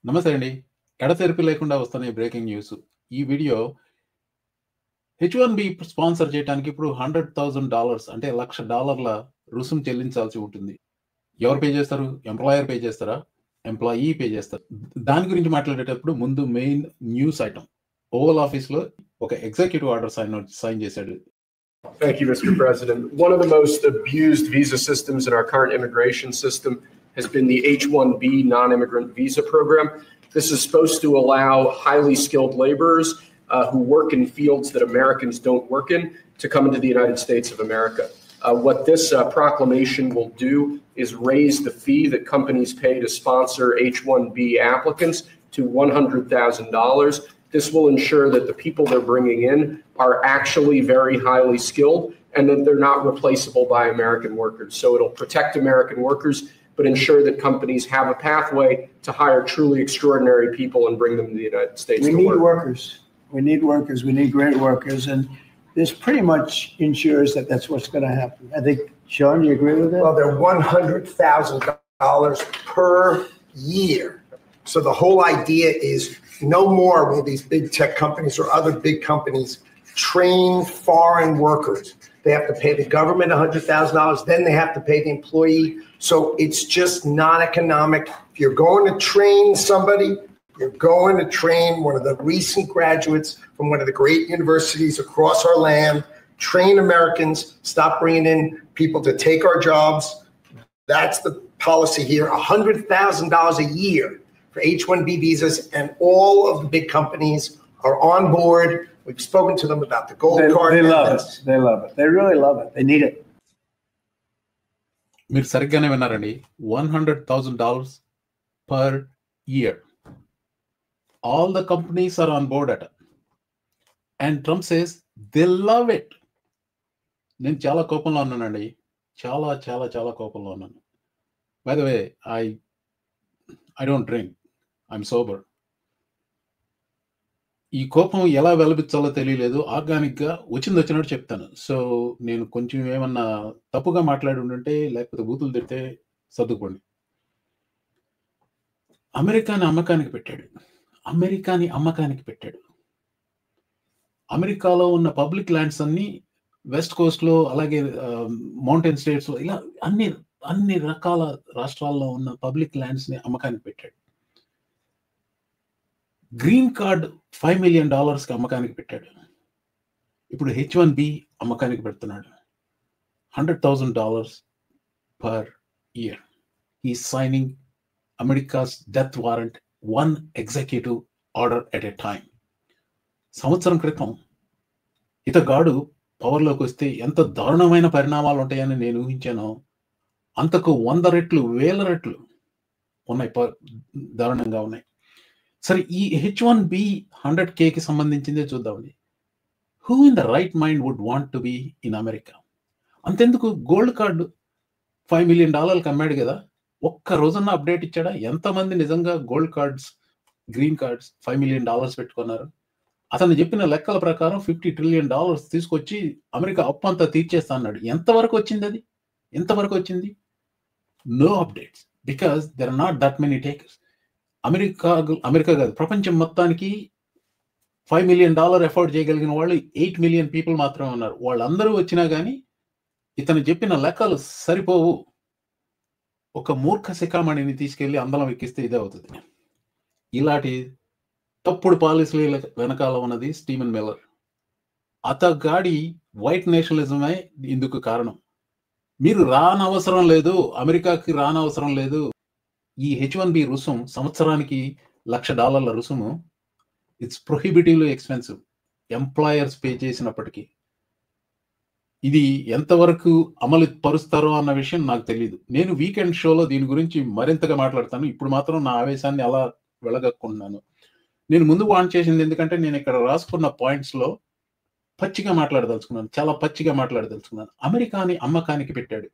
నమస్తే అండి. ఎడతెరిపి లేకుండా వస్తున్న ఈ బ్రేకింగ్ న్యూస్. ఈ వీడియో హెచ్-1బీ స్పాన్సర్ చేయడానికి ఇప్పుడు $100,000 అంటే $1,00,000 రుసుము చెల్లించాల్సి ఉంటుంది. ఎవరు పే చేస్తారు? ఎంప్లాయర్ పే చేస్తారా? ఎంప్లాయీ పే చేస్తారు. దాని గురించి మాట్లాడేటప్పుడు ముందు మెయిన్ న్యూస్ ఐటమ్. ఓవల్ ఆఫీస్‌లో ఒక ఎగ్జిక్యూటివ్ ఆర్డర్ సైన్ చేశాడు. Thank you, Mr. President. One of the most abused visa systems in our current immigration system has been the H-1B non-immigrant visa program. This is supposed to allow highly skilled laborers who work in fields that Americans don't work in to come into the United States of America. What this proclamation will do is raise the fee that companies pay to sponsor H-1B applicants to $100,000. This will ensure that the people they're bringing in are actually very highly skilled and that they're not replaceable by American workers. So it'll protect American workers, but ensure that companies have a pathway to hire truly extraordinary people and bring them to the United States to work. We need workers. We need workers. We need great workers. And this pretty much ensures that that's what's going to happen. I think, Sean, you agree with that? Well, they're $100,000 per year. So the whole idea is no more will these big tech companies or other big companies train foreign workers. They have to pay the government $100,000, then they have to pay the employee. So it's just not economic. If you're going to train somebody, you're going to train one of the recent graduates from one of the great universities across our land, train Americans, stop bringing in people to take our jobs. That's the policy here, $100,000 a year for H-1B visas, and all of the big companies are on board. We've spoken to them about the gold card. They love it. They love it. They really love it. They need it. మీరు సరిగ్గానే విన్నారండి. $100,000 per year. All the companies are on board at it. And Trump says they love it. నేను చాలా కోపంలో ఉన్నానండి. చాలా చాలా చాలా కోపంలో ఉన్నాను. By the way, I don't drink. I'm sober. ఈ కోపం ఎలా వెలిపించాలో తెలియలేదు. ఆర్గానిక్‌గా వచ్చినట్టు చెప్తాను. సో నేను కొంచెం ఏమన్నా తప్పుగా మాట్లాడి ఉండుంటే లేకపోతే బూతులు తిడితే సర్దుకోండి. అమెరికాని అమ్మకానికి పెట్టాడు. అమెరికాలో ఉన్న పబ్లిక్ ల్యాండ్స్ అన్నీ వెస్ట్ కోస్ట్‌లో అలాగే మౌంటైన్ స్టేట్స్‌లో ఇలా అన్ని రకాల రాష్ట్రాల్లో ఉన్న పబ్లిక్ ల్యాండ్స్‌ని అమ్మకానికి పెట్టాడు. గ్రీన్ కార్డ్ $5 million అమ్మకానికి పెట్టాడు. ఇప్పుడు H-1B అమ్మకానికి పెడుతున్నాడు. $100,000 per year. He's signing America's death warrant, one executive order at a time. సంవత్సరం క్రితం ఇతగాడు పవర్లోకి వస్తే ఎంత దారుణమైన పరిణామాలు ఉంటాయని నేను ఊహించానో అంతకు 100 రెట్లు 1000 రెట్లు ఉన్నాయి, దారుణంగా ఉన్నాయి. సరే, ఈ H-1B 100Kకి సంబంధించిందే చూద్దామండి. Who in the right mind would want to be in America? అంతెందుకు, గోల్డ్ కార్డు $5 million అమ్మాడు కదా, ఒక్క రోజున్న అప్డేట్ ఇచ్చాడా? ఎంతమంది నిజంగా gold cards, green cards $5 million పెట్టుకున్నారు? అతను చెప్పిన లెక్కల ప్రకారం $50 trillion తీసుకొచ్చి అమెరికా అప్పు అంతా తీర్చేస్తా అన్నాడు. ఎంతవరకు వచ్చింది? No updates, because there are not that many takers. America కాదు, ప్రపంచం మొత్తానికి $5 million ఎఫోర్డ్ చేయగలిగిన వాళ్ళు 8 million పీపుల్ మాత్రమే ఉన్నారు. వాళ్ళందరూ వచ్చినా కానీ ఇతను చెప్పిన లెక్కలు సరిపోవు. ఒక మూర్ఖ శిఖామణిని తీసుకెళ్లి అందలం ఎక్కిస్తే ఇదే అవుతుంది. ఇలాంటి తప్పుడు పాలసీల వెనకాల ఉన్నది స్టీవెన్ మిల్లర్. అతగాడి వైట్ నేషనలిజమే ఇందుకు కారణం. మీరు అమెరికాకి రానవసరం లేదు. ఈ H-1B రుసుము సంవత్సరానికి $1,00,000 రుసుము. ఇట్స్ ప్రొహిబిటివ్లీ ఎక్స్పెన్సివ్ ఎంప్లాయర్స్ పే చేసినప్పటికీ. ఇది ఎంతవరకు అమలు పరుస్తారో అన్న విషయం నాకు తెలియదు. నేను వీకెండ్ షోలో దీని గురించి మరింతగా మాట్లాడతాను. ఇప్పుడు మాత్రం నా ఆవేశాన్ని అలా వెళ్ళగక్కున్నాను. నేను ముందు వాన్ చేసింది ఎందుకంటే నేను ఇక్కడ రాసుకున్న పాయింట్స్లో చాలా పచ్చిగా మాట్లాడదలుచుకున్నాను. అమెరికాని అమ్మకానికి పెట్టాడు.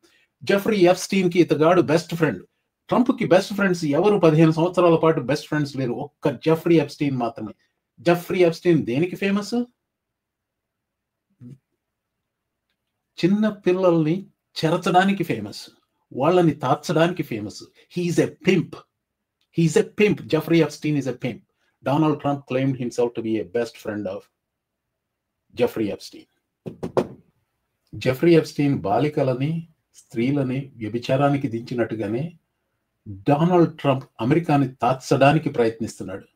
జెఫ్రీ ఎప్స్టీన్కి ఇతగాడు బెస్ట్ ఫ్రెండ్. ట్రంప్కి బెస్ట్ ఫ్రెండ్స్ ఎవరు 15 సంవత్సరాల పాటు బెస్ట్ ఫ్రెండ్స్ లేరు, ఒక్క జెఫ్రీ ఎప్స్టీన్ మాత్రమే. జెఫ్రీ ఎప్స్టీన్ దేనికి ఫేమస్? చిన్న పిల్లల్ని చెరచడానికి ఫేమస్, వాళ్ళని తార్చడానికి famous. He's a pimp. He's a pimp. Jeffrey Epstein is a pimp. Donald Trump claimed himself to be a best friend of Jeffrey Epstein. Jeffrey Epstein బాలికలని స్త్రీలని వ్యభిచారానికి దించినట్టుగానే డొనాల్డ్ ట్రంప్ అమెరికాని తార్చడానికి ప్రయత్నిస్తున్నాడు.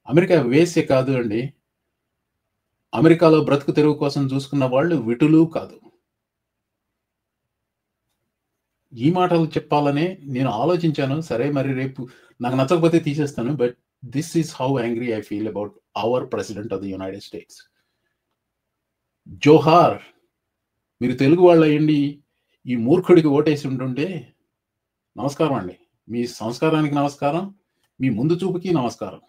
అమెరికా వేసే కాదు అండి, అమెరికాలో బ్రతుకు తెరువు కోసం చూసుకున్న వాళ్ళు విటులు కాదు. ఈ మాటలు చెప్పాలనే నేను ఆలోచించాను. సరే మరి రేపు నాకు నచ్చకపోతే తీసేస్తాను. But this is how angry I feel about our president of the United States. జోహార్, మీరు తెలుగు వాళ్ళు అయ్యండి ఈ మూర్ఖుడికి ఓటేసి ఉంటుంటే నమస్కారం అండి. మీ సంస్కారానికి నమస్కారం, మీ ముందు చూపుకి నమస్కారం.